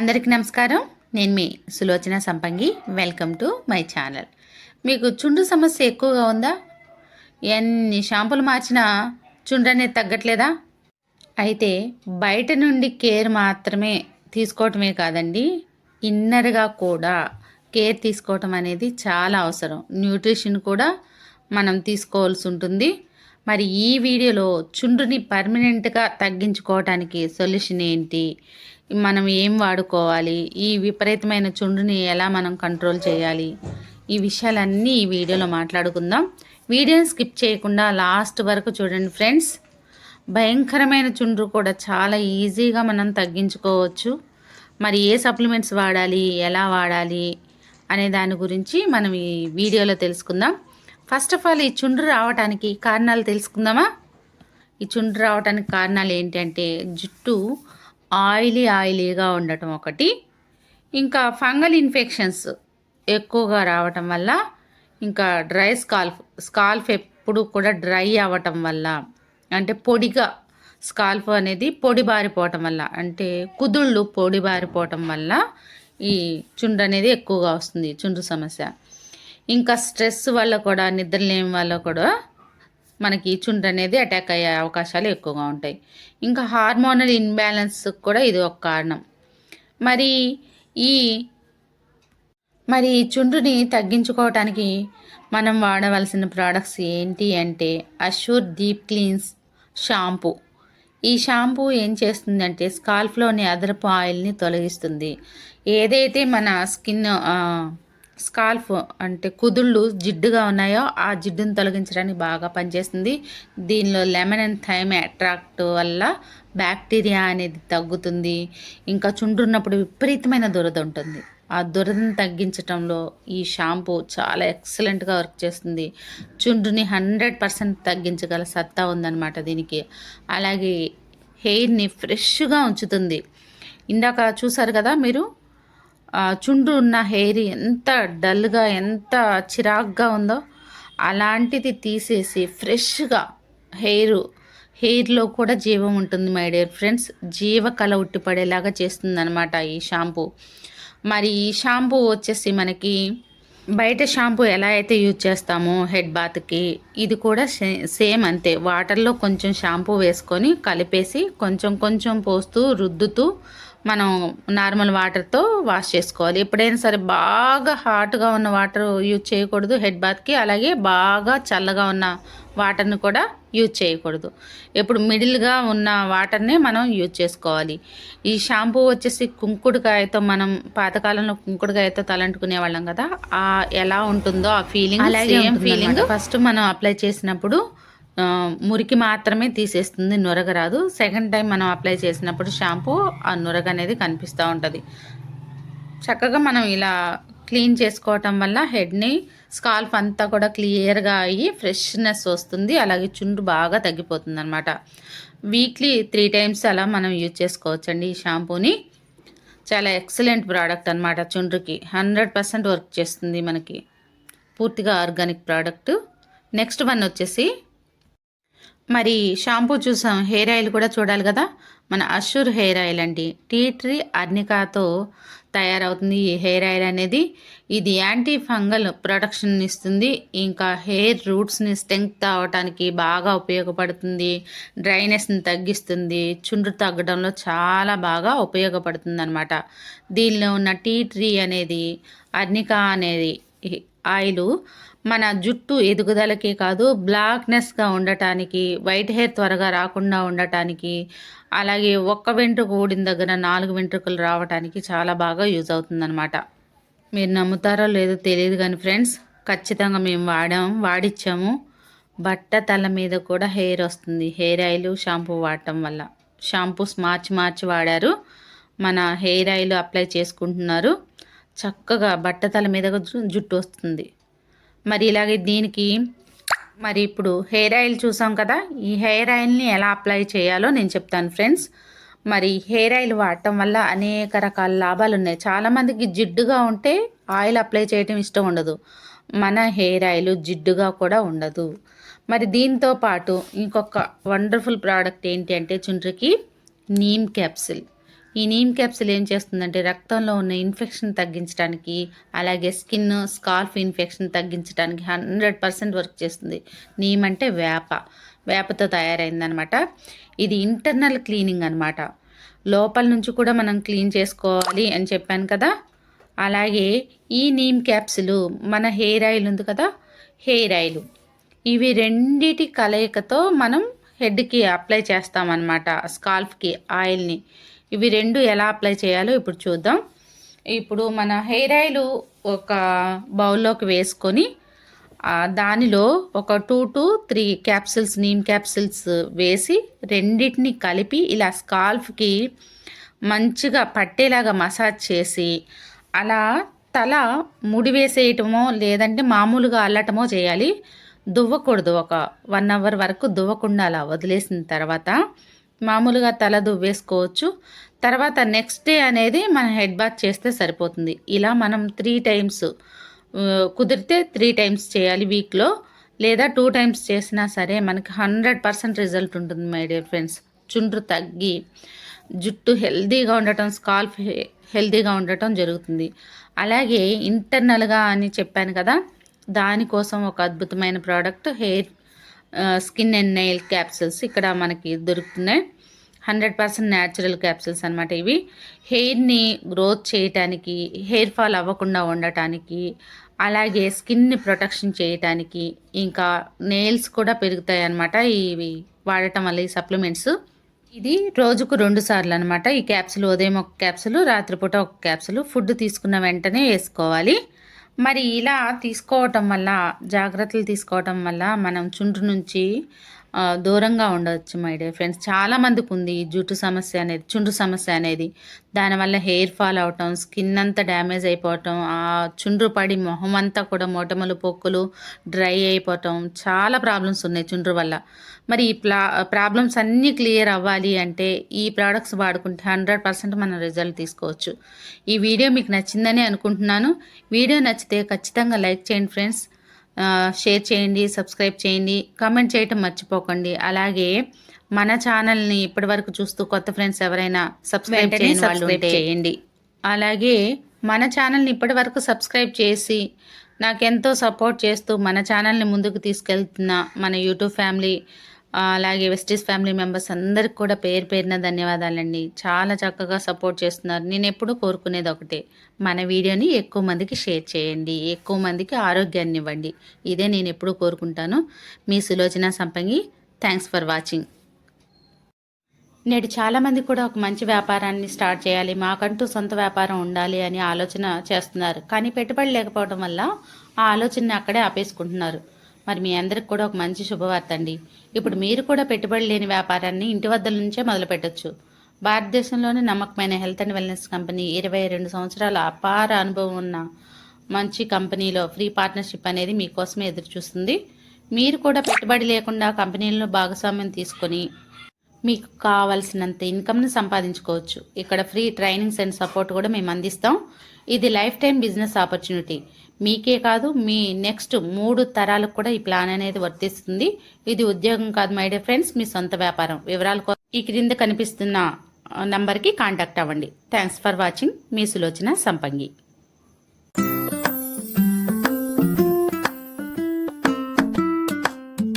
అందరికీ నమస్కారం. నేను మీ సులోచన సంపంగి. Welcome to my channel. మీకు చుండ్రు సమస్య ఎక్కువగా ఉందా? ఎన్ని షాంపూలు మార్చినా చుండ్రు అనేది తగ్గట్లేదా? అయితే బయట నుండి కేర్ మాత్రమే తీసుకోవటమే కాదండి, ఇన్నర్గా కూడా కేర్ తీసుకోవటం అనేది చాలా అవసరం. న్యూట్రిషన్ కూడా మనం తీసుకోవాల్సి ఉంటుంది. మరి ఈ వీడియోలో చుండ్రుని పర్మనెంట్గా తగ్గించుకోవటానికి సొల్యూషన్ ఏంటి, మనం ఏం వాడుకోవాలి, ఈ విపరీతమైన చుండ్రుని ఎలా మనం కంట్రోల్ చేయాలి, ఈ విషయాలన్నీ ఈ వీడియోలో మాట్లాడుకుందాం. వీడియోని స్కిప్ చేయకుండా లాస్ట్ వరకు చూడండి ఫ్రెండ్స్. భయంకరమైన చుండ్రు కూడా చాలా ఈజీగా మనం తగ్గించుకోవచ్చు. మరి ఏ సప్లిమెంట్స్ వాడాలి, ఎలా వాడాలి అనే దాని గురించి మనం ఈ వీడియోలో తెలుసుకుందాం. ఫస్ట్ ఆఫ్ ఆల్, ఈ చుండ్రు రావడానికి కారణాలు తెలుసుకుందామా? ఈ చుండ్రు రావడానికి కారణాలు ఏంటంటే, జుట్టు ఆయిలీగా ఉండటం ఒకటి, ఇంకా ఫంగల్ ఇన్ఫెక్షన్స్ ఎక్కువగా రావటం వల్ల, ఇంకా డ్రై స్కాల్ఫ్ ఎప్పుడు కూడా డ్రై అవ్వటం వల్ల, అంటే పొడిగా స్కాల్ఫ్ అనేది పొడి బారిపోవటం వల్ల, అంటే కుదుళ్ళు పొడి బారిపోవటం వల్ల ఈ చుండ్రు అనేది ఎక్కువగా వస్తుంది, చుండ్రు సమస్య. ఇంకా స్ట్రెస్ వల్ల కూడా, నిద్రలేని వల్ల కూడా మనకి చుండ్రు అనేది అటాక్ అయ్యే అవకాశాలు ఎక్కువగా ఉంటాయి. ఇంకా హార్మోనల్ ఇన్బ్యాలెన్స్ కూడా ఇది ఒక కారణం. మరి ఈ చుండ్రుని తగ్గించుకోవటానికి మనం వాడవలసిన ప్రోడక్ట్స్ ఏంటి అంటే, అష్యూర్ డీప్ క్లీన్స్ షాంపూ. ఈ షాంపూ ఏం చేస్తుందంటే, స్కాల్ఫ్లోని అదనపు ఆయిల్ని తొలగిస్తుంది. ఏదైతే మన స్కాల్ఫ్ అంటే కుదుళ్ళు జిడ్డుగా ఉన్నాయో ఆ జిడ్డును తొలగించడానికి బాగా పనిచేస్తుంది. దీనిలో లెమన్ అండ్ థైమ్ అట్రాక్ట్ వల్ల బ్యాక్టీరియా అనేది తగ్గుతుంది. ఇంకా చుండ్రున్నప్పుడు విపరీతమైన దురద ఉంటుంది. ఆ దురదను తగ్గించడంలో ఈ షాంపూ చాలా ఎక్సలెంట్గా వర్క్ చేస్తుంది. చుండ్రుని 100% తగ్గించగల సత్తా ఉందన్నమాట దీనికి. అలాగే హెయిర్ని ఫ్రెష్గా ఉంచుతుంది. ఇందాక చూసారు కదా మీరు, చుండ్రు ఉన్న హెయిర్ ఎంత డల్గా, ఎంత చిరాగ్గా ఉందో, అలాంటిది తీసేసి ఫ్రెష్గా హెయిర్లో కూడా జీవం ఉంటుంది మై డియర్ ఫ్రెండ్స్. జీవకళ ఉట్టిపడేలాగా చేస్తుంది అనమాట ఈ షాంపూ. మరి ఈ షాంపూ వచ్చేసి మనకి బయట షాంపూ ఎలా అయితే యూజ్ చేస్తామో హెడ్ బాత్కి, ఇది కూడా సేమ్ అంతే. వాటర్లో కొంచెం షాంపూ వేసుకొని కలిపేసి కొంచెం పోస్తూ రుద్దుతూ మనం నార్మల్ వాటర్తో వాష్ చేసుకోవాలి. ఎప్పుడైనా సరే బాగా హాట్గా ఉన్న వాటర్ యూజ్ చేయకూడదు హెడ్ బాత్కి, అలాగే బాగా చల్లగా ఉన్న వాటర్ని కూడా యూజ్ చేయకూడదు. ఎప్పుడు మిడిల్గా ఉన్న వాటర్నే మనం యూజ్ చేసుకోవాలి. ఈ షాంపూ వచ్చేసి కుంకుడుకాయతో, మనం పాతకాలంలో కుంకుడుకాయతో తలంటుకునే వాళ్ళం కదా, ఎలా ఉంటుందో ఆ ఫీలింగ్, అలాగే ఫీలింగ్ ఫస్ట్ మనం అప్లై చేసినప్పుడు మురికి మాత్రమే తీసేస్తుంది, నురగ రాదు. సెకండ్ టైం మనం అప్లై చేసినప్పుడు షాంపూ ఆ నురగ అనేది కనిపిస్తూ ఉంటుంది. చక్కగా మనం ఇలా క్లీన్ చేసుకోవటం వల్ల హెడ్ని, స్కాల్ఫ్ అంతా కూడా క్లియర్గా అయ్యి ఫ్రెష్నెస్ వస్తుంది. అలాగే చుండ్రు బాగా తగ్గిపోతుంది అనమాట. వీక్లీ 3 times అలా మనం యూజ్ చేసుకోవచ్చండి ఈ షాంపూని. చాలా ఎక్సలెంట్ ప్రోడక్ట్ అనమాట. చుండ్రుకి 100% వర్క్ చేస్తుంది మనకి. పూర్తిగా ఆర్గానిక్ ప్రోడక్ట్. నెక్స్ట్ వన్ వచ్చేసి, మరి షాంపూ చూసాం, హెయిర్ ఆయిల్ కూడా చూడాలి కదా. మన అష్యూర్ హెయిర్ ఆయిల్ అండి, టీ ట్రీ అర్నికాతో తయారవుతుంది ఈ హెయిర్ ఆయిల్ అనేది. ఇది యాంటీ ఫంగల్ ప్రొటెక్షన్ ఇస్తుంది. ఇంకా హెయిర్ రూట్స్ని స్ట్రెంగ్త్ అవ్వటానికి బాగా ఉపయోగపడుతుంది. డ్రైనెస్ని తగ్గిస్తుంది. చుండ్రు తగ్గడంలో చాలా బాగా ఉపయోగపడుతుంది అనమాట. దీనిలో ఉన్న టీ ట్రీ అనేది, అర్నికా అనేది ఆయిల్ మన జుట్టు ఎదుగుదలకే కాదు, బ్లాక్నెస్గా ఉండటానికి, వైట్ హెయిర్ త్వరగా రాకుండా ఉండటానికి, అలాగే ఒక్క వెంట్రుక ఊడిన దగ్గర 4 వెంట్రుకలు రావడానికి చాలా బాగా యూజ్ అవుతుందన్నమాట. మీరు నమ్ముతారో లేదో తెలియదు కానీ ఫ్రెండ్స్, ఖచ్చితంగా మేము వాడిచ్చాము. బట్ట తల మీద కూడా హెయిర్ వస్తుంది హెయిర్ ఆయిల్ షాంపూ వాడటం వల్ల. షాంపూస్ మార్చి వాడారు, మన హెయిర్ ఆయిల్ అప్లై చేసుకుంటున్నారు, చక్కగా బట్ట తల మీద జుట్టు వస్తుంది. మరి ఇలాగే దీనికి, మరి ఇప్పుడు హెయిర్ ఆయిల్ చూసాం కదా, ఈ హెయిర్ ఆయిల్ని ఎలా అప్లై చేయాలో నేను చెప్తాను ఫ్రెండ్స్. మరి హెయిర్ ఆయిల్ వాడటం వల్ల అనేక రకాల లాభాలు ఉన్నాయి. చాలామందికి జిడ్డుగా ఉంటే ఆయిల్ అప్లై చేయడం ఇష్టం ఉండదు. మన హెయిర్ ఆయిల్ జిడ్డుగా కూడా ఉండదు. మరి దీంతో పాటు ఇంకొక వండర్ఫుల్ ప్రోడక్ట్ ఏంటి అంటే, చుండ్రుకి నీమ్ క్యాప్సిల్. ఈ నీమ్ క్యాప్సిల్ ఏం చేస్తుందంటే రక్తంలో ఉన్న ఇన్ఫెక్షన్ తగ్గించడానికి, అలాగే స్కిన్, స్కాల్ఫ్ ఇన్ఫెక్షన్ తగ్గించడానికి 100% వర్క్ చేస్తుంది. నీమ్ అంటే వేపతో తయారైందనమాట. ఇది ఇంటర్నల్ క్లీనింగ్ అనమాట. లోపల నుంచి కూడా మనం క్లీన్ చేసుకోవాలి అని చెప్పాను కదా. అలాగే ఈ నీమ్ క్యాప్సిల్ మన హెయిర్ ఆయిల్ ఉంది కదా, హెయిర్ ఆయిల్, ఇవి రెండిటి కలయికతో మనం హెడ్కి అప్లై చేస్తామన్నమాట. స్కాల్ఫ్కి ఆయిల్ని. ఇవి రెండు ఎలా అప్లై చేయాలో ఇప్పుడు చూద్దాం. ఇప్పుడు మన హెయిర్ ఆయిల్ ఒక బౌల్లోకి వేసుకొని దానిలో ఒక 2 to 3 క్యాప్సిల్స్, నీమ్ క్యాప్సిల్స్ వేసి రెండింటిని కలిపి ఇలా స్కాల్ఫ్కి మంచిగా పట్టేలాగా మసాజ్ చేసి అలా తల ముడి వేసేయటమో లేదంటే మామూలుగా అల్లటమో చేయాలి. దువ్వకూడదు. ఒక 1 hour వరకు దువ్వకుండా అలా వదిలేసిన తర్వాత మామూలుగా తల దువ్వేసుకోవచ్చు. తర్వాత నెక్స్ట్ డే అనేది మనం హెడ్ బాత్ చేస్తే సరిపోతుంది. ఇలా మనం 3 times, కుదిరితే 3 times చేయాలి వీక్లో, లేదా 2 times చేసినా సరే మనకి 100% రిజల్ట్ ఉంటుంది మై డియర్ ఫ్రెండ్స్. చుండ్రు తగ్గి జుట్టు హెల్దీగా ఉండటం, స్కాల్ఫ్ హెల్దీగా ఉండటం జరుగుతుంది. అలాగే ఇంటర్నల్గా అని చెప్పాను కదా, దానికోసం ఒక అద్భుతమైన product skin and nail capsules ఇక్కడ మనకి దొరుకుతున్నాయి. 100% న్యాచురల్ క్యాప్సిల్స్ అనమాట. ఇవి హెయిర్ని గ్రోత్ చేయటానికి, హెయిర్ ఫాల్ అవ్వకుండా ఉండటానికి, అలాగే స్కిన్ని ప్రొటెక్షన్ చేయటానికి, ఇంకా నెయిల్స్ కూడా పెరుగుతాయి అన్నమాట ఇవి వాడటం వల్ల. ఈ సప్లిమెంట్స్ ఇది రోజుకు 2 సార్లు అనమాట. ఈ క్యాప్సిల్ ఉదయం ఒక క్యాప్సిల్, రాత్రిపూట ఒక క్యాప్సిల్ ఫుడ్ తీసుకున్న వెంటనే వేసుకోవాలి. మరి ఇలా తీసుకోవటం వల్ల, జాగ్రత్తలు తీసుకోవటం వల్ల మనం చుండ్రు నుంచి దూరంగా ఉండవచ్చు మై డియర్ ఫ్రెండ్స్. చాలామందికి ఉంది జుట్టు సమస్య అనేది, చుండ్రు సమస్య అనేది. దానివల్ల హెయిర్ ఫాల్ అవటం, స్కిన్ అంతా డ్యామేజ్ అయిపోవటం, ఆ చుండ్రు పడి మొహం అంతా కూడా మొటిమలు, పొక్కులు, డ్రై అయిపోవటం, చాలా ప్రాబ్లమ్స్ ఉన్నాయి చుండ్రు వల్ల. మరి ఈ ప్రాబ్లమ్స్ అన్నీ క్లియర్ అవ్వాలి అంటే ఈ ప్రోడక్ట్స్ వాడుకుంటే 100% మనం రిజల్ట్ తీసుకోవచ్చు. ఈ వీడియో మీకు నచ్చిందని అనుకుంటున్నాను. వీడియో నచ్చితే ఖచ్చితంగా లైక్ చేయండి ఫ్రెండ్స్, షేర్ చేయండి, సబ్స్క్రైబ్ చేయండి, కామెంట్ చేయటం మర్చిపోకండి. అలాగే మన ఛానల్ని ఇప్పటివరకు చూస్తూ కొత్త ఫ్రెండ్స్ ఎవరైనా సబ్స్క్రైబ్ చేయని వాళ్ళు ఉంటే చేయండి. అలాగే మన ఛానల్ని ఇప్పటివరకు సబ్స్క్రైబ్ చేసి నాకెంతో సపోర్ట్ చేస్తూ మన ఛానల్ని ముందుకు తీసుకెళ్తున్న మన యూట్యూబ్ ఫ్యామిలీ, అలాగే వెస్టీస్ ఫ్యామిలీ మెంబర్స్ అందరికి కూడా పేరు పేరున ధన్యవాదాలండి. చాలా చక్కగా సపోర్ట్ చేస్తున్నారు. నేను ఎప్పుడూ కోరుకునేది ఒకటే, మన వీడియోని ఎక్కువ మందికి షేర్ చేయండి, ఎక్కువ మందికి ఆరోగ్యాన్ని ఇవ్వండి. ఇదే నేను ఎప్పుడూ కోరుకుంటాను. మీ సులోచన సంపంగి. Thanks for watching. నేడు చాలామంది కూడా ఒక మంచి వ్యాపారాన్ని స్టార్ట్ చేయాలి, మాకంటూ సొంత వ్యాపారం ఉండాలి అని ఆలోచన చేస్తున్నారు. కానీ పెట్టుబడి లేకపోవడం వల్ల ఆ ఆలోచనని అక్కడే ఆపేసుకుంటున్నారు. మరి మీ అందరికి కూడా ఒక మంచి శుభవార్త అండి. ఇప్పుడు మీరు కూడా పెట్టుబడి లేని వ్యాపారాన్ని ఇంటి వద్ద నుంచే మొదలు పెట్టచ్చు. భారతదేశంలోని నమ్మకమైన హెల్త్ అండ్ వెల్నెస్ కంపెనీ, 22 సంవత్సరాల అపార అనుభవం ఉన్న మంచి కంపెనీలో ఫ్రీ పార్ట్నర్షిప్ అనేది మీకోసమే ఎదురు చూస్తుంది. మీరు కూడా పెట్టుబడి లేకుండా కంపెనీలను భాగస్వామ్యం తీసుకొని మీకు కావాల్సినంత ఇన్కమ్ని సంపాదించుకోవచ్చు. ఇక్కడ ఫ్రీ ట్రైనింగ్స్ అండ్ సపోర్ట్ కూడా మేము అందిస్తాం. ఇది లైఫ్ టైం బిజినెస్ ఆపర్చునిటీ. మీకే కాదు, మీ నెక్స్ట్ 3 తరాలకు కూడా ఈ ప్లాన్ అనేది వర్తిస్తుంది. ఇది ఉద్యోగం కాదు మై డియర్ ఫ్రెండ్స్, మీ సొంత వ్యాపారం. వివరాల కోసం ఈ క్రింద కనిపిస్తున్న నంబర్కి కాంటాక్ట్ అవ్వండి. Thanks for watching. మీ సులోచన సంపంగి.